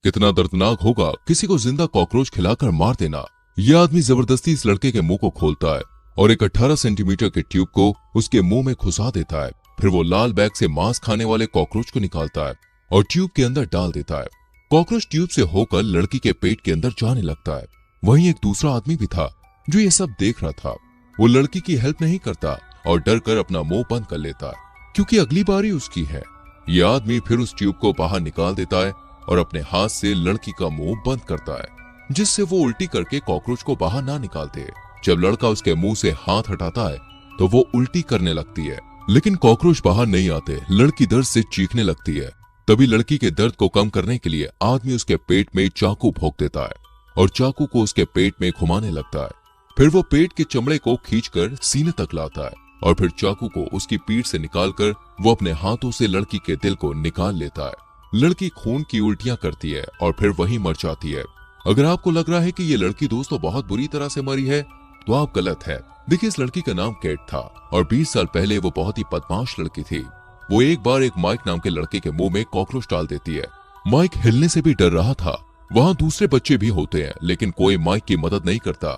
कितना दर्दनाक होगा किसी को जिंदा कॉकरोच खिलाकर मार देना। यह आदमी जबरदस्ती इस लड़के के मुंह को खोलता है और एक 18 सेंटीमीटर के ट्यूब को उसके मुंह में घुसा देता है। फिर वो लाल बैग से मांस खाने वाले कॉकरोच को निकालता है और ट्यूब के अंदर डाल देता है। कॉकरोच ट्यूब से होकर लड़की के पेट के अंदर जाने लगता है। वहीं एक दूसरा आदमी भी था जो ये सब देख रहा था। वो लड़की की हेल्प नहीं करता और डर कर अपना मुंह बंद कर लेता है क्योंकि अगली बारी उसकी है। यह आदमी फिर उस ट्यूब को बाहर निकाल देता है और अपने हाथ से लड़की का मुंह बंद करता है जिससे वो उल्टी करके कॉकरोच को बाहर ना निकालते। जब लड़का उसके मुंह से हाथ हटाता है तो वो उल्टी करने लगती है, लेकिन कॉकरोच बाहर नहीं आते। लड़की दर्द से चीखने लगती है। तभी लड़की के दर्द को कम करने के लिए आदमी उसके पेट में चाकू भोंक देता है और चाकू को उसके पेट में घुमाने लगता है। फिर वो पेट के चमड़े को खींचकर सीने तक लाता है और फिर चाकू को उसकी पीठ से निकालकर वो अपने हाथों से लड़की के दिल को निकाल लेता है। लड़की खून की उल्टियां करती है और फिर वहीं मर जाती है। अगर आपको लग रहा है कि ये लड़की दोस्तों बहुत बुरी तरह से मरी है तो आप गलत है। देखिए, इस लड़की का नाम केट था और 20 साल पहले वो बहुत ही बदमाश लड़की थी। वो एक बार एक माइक नाम के लड़के के मुंह में कॉकरोच डाल देती है। माइक हिलने से भी डर रहा था। वहां दूसरे बच्चे भी होते हैं लेकिन कोई माइक की मदद नहीं करता।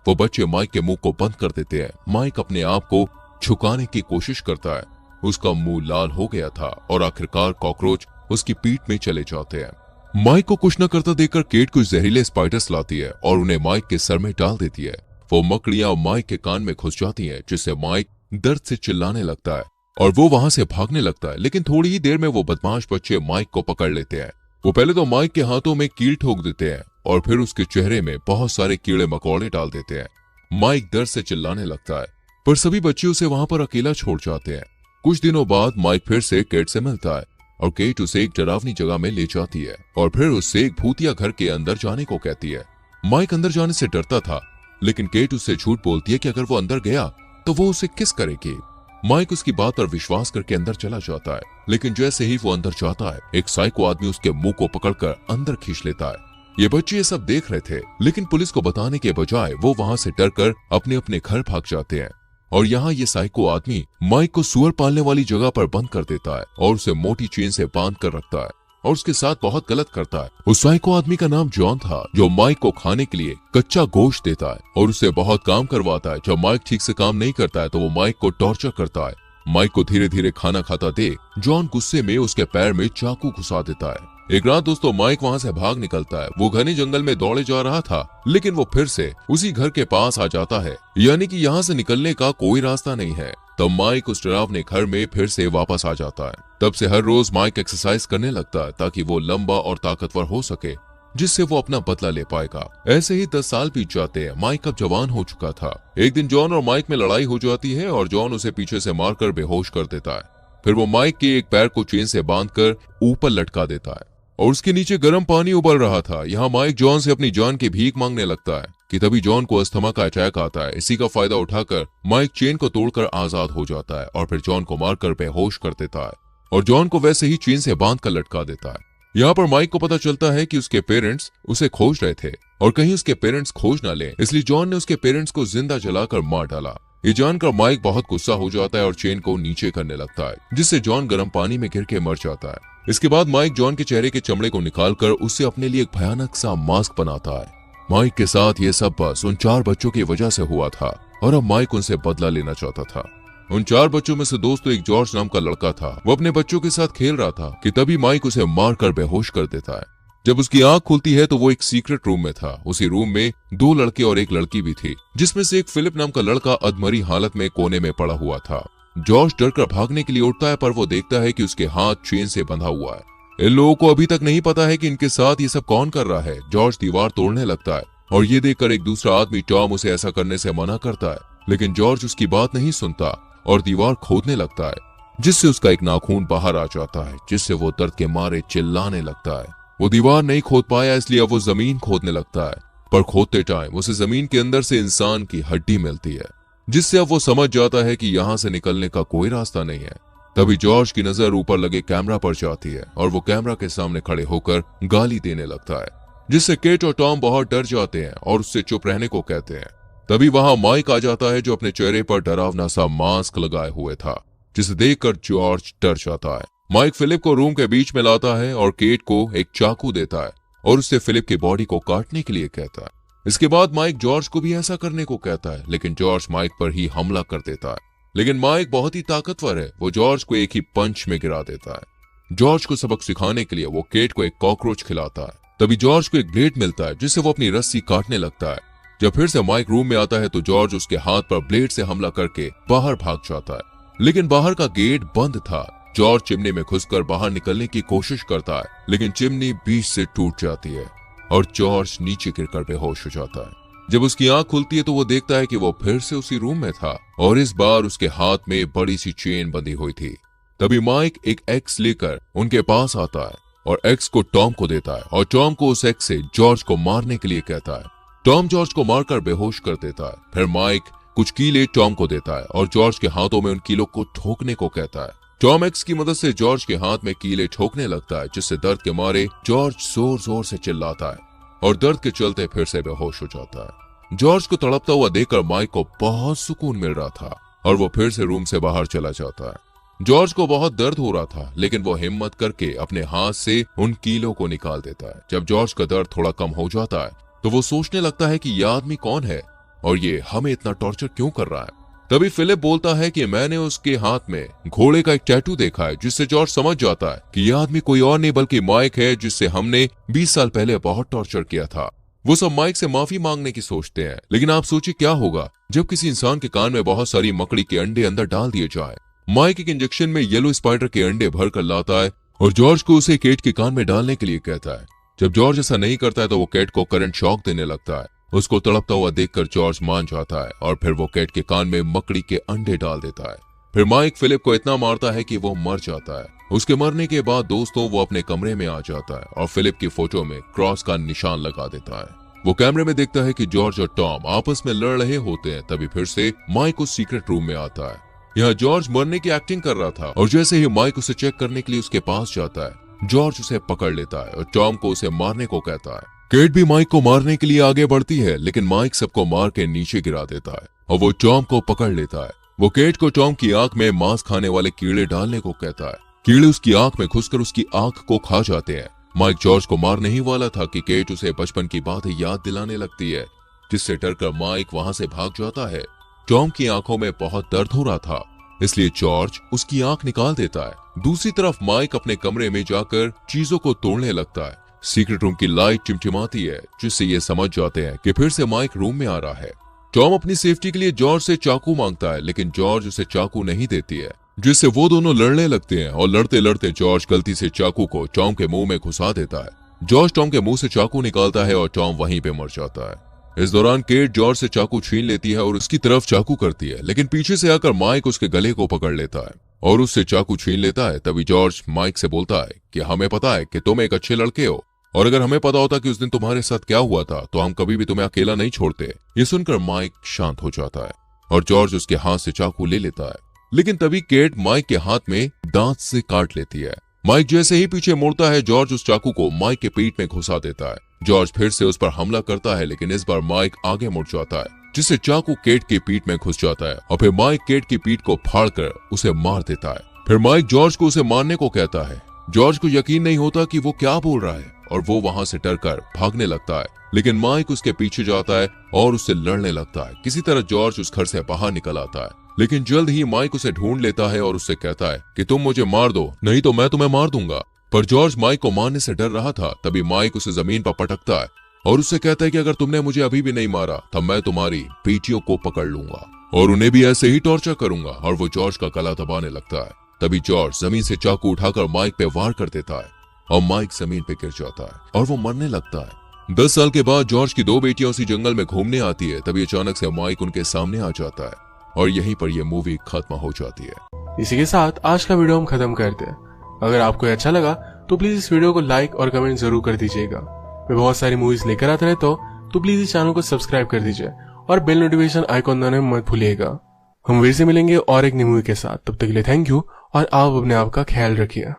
वो बच्चे माइक के मुंह को बंद कर देते हैं। माइक अपने आप को झुकाने की कोशिश करता है। उसका मुंह लाल हो गया था और आखिरकार कॉकरोच उसकी पीठ में चले जाते हैं। माइक को कुछ न करता देखकर केट कुछ जहरीले स्पाइडर्स लाती है और उन्हें माइक के सर में डाल देती है। वो मकड़ियां माइक के कान में घुस जाती हैं जिससे माइक दर्द से चिल्लाने लगता है और वो वहां से भागने लगता है। लेकिन थोड़ी ही देर में वो बदमाश बच्चे माइक को पकड़ लेते हैं। वो पहले तो माइक के हाथों में कील ठोक देते हैं और फिर उसके चेहरे में बहुत सारे कीड़े मकोड़े डाल देते हैं। माइक दर्द से चिल्लाने लगता है पर सभी बच्चे उसे वहां पर अकेला छोड़ जाते हैं। कुछ दिनों बाद माइक फिर से केट से मिलता है और केट उसे एक डरावनी जगह में ले जाती है और फिर उससे एक भूतिया घर के अंदर जाने को कहती है। माइक अंदर जाने से डरता था लेकिन केट उससे झूठ बोलती है कि अगर वो अंदर गया तो वो उसे किस करेगी। माइक उसकी बात पर विश्वास करके अंदर चला जाता है, लेकिन जैसे ही वो अंदर जाता है एक साइको आदमी उसके मुंह को पकड़कर अंदर खींच लेता है। ये बच्चे ये सब देख रहे थे लेकिन पुलिस को बताने के बजाय वो वहां से डरकर अपने अपने घर भाग जाते हैं और यहाँ ये साइको आदमी माइक को सुअर पालने वाली जगह पर बंद कर देता है और उसे मोटी चेन से बांध कर रखता है और उसके साथ बहुत गलत करता है। उस साइको आदमी का नाम जॉन था जो माइक को खाने के लिए कच्चा गोश्त देता है और उससे बहुत काम करवाता है। जब माइक ठीक से काम नहीं करता है तो वो माइक को टॉर्चर करता है। माइक को धीरे धीरे खाना खाता देख जॉन गुस्से में उसके पैर में चाकू घुसा देता है। एक रात दोस्तों माइक वहां से भाग निकलता है। वो घने जंगल में दौड़े जा रहा था लेकिन वो फिर से उसी घर के पास आ जाता है, यानी कि यहाँ से निकलने का कोई रास्ता नहीं है। तब माइक उस डरावने घर में फिर से वापस आ जाता है। तब से हर रोज माइक एक्सरसाइज करने लगता है ताकि वो लंबा और ताकतवर हो सके जिससे वो अपना बदला ले पाएगा। ऐसे ही 10 साल बीत जाते हैं। माइक अब जवान हो चुका था। एक दिन जॉन और माइक में लड़ाई हो जाती है और जॉन उसे पीछे से मारकर बेहोश कर देता है। फिर वो माइक के एक पैर को चेन से बांधकर ऊपर लटका देता है और उसके नीचे गर्म पानी उबल रहा था। यहाँ माइक जॉन से अपनी जान की भीख मांगने लगता है कि तभी जॉन को अस्थमा का अटैक आता है। इसी का फायदा उठाकर माइक चेन को तोड़कर आजाद हो जाता है और फिर जॉन को मारकर बेहोश कर देता है और जॉन को वैसे ही चेन से बांधकर लटका देता है। यहाँ पर माइक को पता चलता है कि उसके पेरेंट्स उसे खोज रहे थे और कहीं उसके पेरेंट्स खोज ना लें, इसलिए जॉन ने उसके पेरेंट्स को जिंदा जलाकर मार डाला। ये जानकर माइक बहुत गुस्सा हो जाता है और चेन को नीचे करने लगता है जिससे जॉन गर्म पानी में गिर के मर जाता है। इसके बाद माइक जॉन के चेहरे के चमड़े को निकालकर उससे अपने लिए एक भयानक सा मास्क बनाता है। माइक के साथ ये सब बस उन 4 बच्चों की वजह से हुआ था और अब माइक उनसे बदला लेना चाहता था। उन 4 बच्चों में से दोस्तों एक जॉर्ज नाम का लड़का था। वो अपने बच्चों के साथ खेल रहा था कि तभी माइक उसे मारकर बेहोश कर देता है। जब उसकी आंख खुलती है तो वो एक सीक्रेट रूम में था। उसी रूम में 2 लड़के और एक लड़की भी थी जिसमें से एक फिलिप नाम का लड़का अधमरी हालत में कोने में पड़ा हुआ था। जॉर्ज डरकर भागने के लिए उठता है पर वो देखता है कि उसके हाथ चेन से बंधा हुआ है। इन लोगों को अभी तक नहीं पता है कि इनके साथ ये सब कौन कर रहा है। जॉर्ज दीवार तोड़ने लगता है और ये देखकर एक दूसरा आदमी टॉम उसे ऐसा करने से मना करता है, लेकिन जॉर्ज उसकी बात नहीं सुनता और दीवार खोदने लगता है जिससे उसका एक नाखून बाहर आ जाता है जिससे वो दर्द के मारे चिल्लाने लगता है। वो दीवार नहीं खोद पाया इसलिए अब वो जमीन खोदने लगता है, पर खोदते टाइम उसे जमीन के अंदर से इंसान की हड्डी मिलती है जिससे अब वो समझ जाता है कि यहाँ से निकलने का कोई रास्ता नहीं है। तभी जॉर्ज की नजर ऊपर लगे कैमरा पर जाती है और वो कैमरा के सामने खड़े होकर गाली देने लगता है जिससे केट और टॉम बहुत डर जाते हैं और उससे चुप रहने को कहते हैं। तभी वहां माइक आ जाता है जो अपने चेहरे पर डरावना सा मास्क लगाए हुए था जिसे देखकर जॉर्ज डर जाता है। माइक फिलिप को रूम के बीच में लाता है और केट को एक चाकू देता है और उससे फिलिप की बॉडी को काटने के लिए कहता है। इसके बाद माइक जॉर्ज को भी ऐसा करने को कहता है, लेकिन जॉर्ज माइक पर ही हमला कर देता है। लेकिन माइक बहुत ही ताकतवर है, वो जॉर्ज को एक ही पंच में गिरा देता है। जॉर्ज को सबक सिखाने के लिए वो केट को एक कॉकरोच खिलाता है। तभी जॉर्ज को एक ब्लेड मिलता है जिससे वो अपनी रस्सी काटने लगता है। जब फिर से माइक रूम में आता है तो जॉर्ज उसके हाथ पर ब्लेड से हमला करके बाहर भाग जाता है, लेकिन बाहर का गेट बंद था। जॉर्ज चिमनी में घुसकर बाहर निकलने की कोशिश करता है, लेकिन चिमनी बीच से टूट जाती है और जॉर्ज नीचे गिरकर बेहोश हो जाता है। जब उसकी आंख खुलती है तो वो देखता है कि वो फिर से उसी रूम में था और इस बार उसके हाथ में बड़ी सी चेन बंधी हुई थी। तभी माइक एक एक्स लेकर उनके पास आता है और एक्स को टॉम को देता है और टॉम को उस एक्स से जॉर्ज को मारने के लिए कहता है। टॉम जॉर्ज को मारकर बेहोश कर देता है। फिर माइक कुछ कीले टॉम को देता है और जॉर्ज के हाथों में उन कीलों को ठोकने को कहता है। टॉम एक्स की मदद से जॉर्ज के हाथ में कीले ठोकने लगता है, जिससे दर्द के मारे जॉर्ज जोर जोर से चिल्लाता है और दर्द के चलते फिर से बेहोश हो जाता है। जॉर्ज को तड़पता हुआ देखकर माइक को बहुत सुकून मिल रहा था और वो फिर से रूम से बाहर चला जाता है। जॉर्ज को बहुत दर्द हो रहा था, लेकिन वो हिम्मत करके अपने हाथ से उन कीलों को निकाल देता है। जब जॉर्ज का दर्द थोड़ा कम हो जाता है तो वो सोचने लगता है कि यह आदमी कौन है और ये हमें इतना टॉर्चर क्यों कर रहा है। तभी फिलिप बोलता है कि मैंने उसके हाथ में घोड़े का एक टैटू देखा है, जिससे जॉर्ज समझ जाता है कि यह आदमी कोई और नहीं बल्कि माइक है, जिससे हमने 20 साल पहले बहुत टॉर्चर किया था। वो सब माइक से माफी मांगने की सोचते हैं, लेकिन आप सोचिए क्या होगा जब किसी इंसान के कान में बहुत सारी मकड़ी के अंडे अंदर डाल दिए जाए। माइक एक इंजेक्शन में येलो स्पाइडर के अंडे भर कर लाता है और जॉर्ज को उसे केट के कान में डालने के लिए कहता है। जब जॉर्ज ऐसा नहीं करता है तो वो केट को करंट शॉक देने लगता है। उसको तड़पता हुआ देखकर जॉर्ज मान जाता है और फिर वो केट के कान में मकड़ी के अंडे डाल देता है। फिर माइक फिलिप को इतना मारता है कि वो मर जाता है। उसके मरने के बाद दोस्तों वो अपने कमरे में आ जाता है और फिलिप की फोटो में क्रॉस का निशान लगा देता है। वो कैमरे में देखता है कि जॉर्ज और टॉम आपस में लड़ रहे होते हैं। तभी फिर से माइक उस सीक्रेट रूम में आता है। यहाँ जॉर्ज मरने की एक्टिंग कर रहा था और जैसे ही माइक उसे चेक करने के लिए उसके पास जाता है, जॉर्ज उसे पकड़ लेता है और टॉम को उसे मारने को कहता है। केट भी माइक को मारने के लिए आगे बढ़ती है, लेकिन माइक सबको मार के नीचे गिरा देता है और वो टॉम को पकड़ लेता है। वो केट को टॉम की आंख में मांस खाने वाले कीड़े डालने को कहता है। कीड़े उसकी आंख में घुसकर उसकी आंख को खा जाते हैं। माइक जॉर्ज को मारने ही वाला था कि केट उसे बचपन की बातें याद दिलाने लगती है, जिससे डरकर माइक वहां से भाग जाता है। टॉम की आंखों में बहुत दर्द हो रहा था, इसलिए जॉर्ज उसकी आंख निकाल देता है। दूसरी तरफ माइक अपने कमरे में जाकर चीजों को तोड़ने लगता है। सीक्रेट रूम की लाइट टिमटिमाती है, जिससे ये समझ जाते हैं कि फिर से माइक रूम में आ रहा है। टॉम अपनी सेफ्टी के लिए जॉर्ज से चाकू मांगता है, लेकिन जॉर्ज उसे चाकू नहीं देती है, जिससे वो दोनों लड़ने लगते हैं और लड़ते लड़ते जॉर्ज गलती से चाकू को टॉम के मुंह में घुसा देता है। जॉर्ज टॉम के मुंह से चाकू निकालता है और टॉम वहीं पे मर जाता है। इस दौरान केट जॉर्ज से चाकू छीन लेती है और उसकी तरफ चाकू करती है, लेकिन पीछे से आकर माइक उसके गले को पकड़ लेता है और उससे चाकू छीन लेता है। तभी जॉर्ज माइक से बोलता है कि हमें पता है कि तुम एक अच्छे लड़के हो और अगर हमें पता होता कि उस दिन तुम्हारे साथ क्या हुआ था तो हम कभी भी तुम्हें अकेला नहीं छोड़ते। ये सुनकर माइक शांत हो जाता है और जॉर्ज उसके हाथ से चाकू ले लेता है, लेकिन तभी केट माइक के हाथ में दांत से काट लेती है। माइक जैसे ही पीछे मुड़ता है, जॉर्ज उस चाकू को माइक के पीठ में घुसा देता है। जॉर्ज फिर से उस पर हमला करता है, लेकिन इस बार माइक आगे मुड़ जाता है, जिससे चाकू केट की पीठ में घुस जाता है और फिर माइक केट की पीठ को फाड़कर उसे मार देता है। फिर माइक जॉर्ज को उसे मारने को कहता है। जॉर्ज को यकीन नहीं होता कि वो क्या बोल रहा है और वो वहां से डरकर भागने लगता है, लेकिन माइक उसके पीछे जाता है और उससे लड़ने लगता है। किसी तरह जॉर्ज उस घर से बाहर निकल आता है, लेकिन जल्द ही माइक उसे ढूंढ लेता है और उससे कहता है कि तुम मुझे मार दो, नहीं तो मैं तुम्हें मार दूंगा। पर जॉर्ज माइक को मारने से डर रहा था। तभी माइक उसे जमीन पर पटकता है और उससे कहता है कि अगर तुमने मुझे अभी भी नहीं मारा तब मैं तुम्हारी पीठियों को पकड़ लूंगा और उन्हें भी ऐसे ही टॉर्चर करूंगा। और वो जॉर्ज का गला दबाने लगता है। तभी जॉर्ज जमीन से चाकू उठाकर माइक पे वार कर देता है और माइक जमीन पे गिर जाता है और वो मरने लगता है। 10 साल के बाद जॉर्ज की 2 बेटियां उसी जंगल में घूमने आती है। तभी अचानक से माइक उनके सामने आ जाता है और यहीं पर यह मूवी खत्म हो जाती है। इसी के साथ आज का वीडियो हम खत्म करते हैं। अगर आपको अच्छा लगा तो प्लीज इस वीडियो को लाइक और कमेंट जरूर कर दीजिएगा। मैं बहुत सारी मूवीज लेकर आता रहता हूँ, तो प्लीज इस चैनल को सब्सक्राइब कर दीजिए और बेल नोटिफिकेशन आइकॉन दबाना मत भूलिएगा। हम फिर से मिलेंगे और एक नई मूवी के साथ। तब तक के लिए थैंक यू और आप अपने आप का ख्याल रखिए।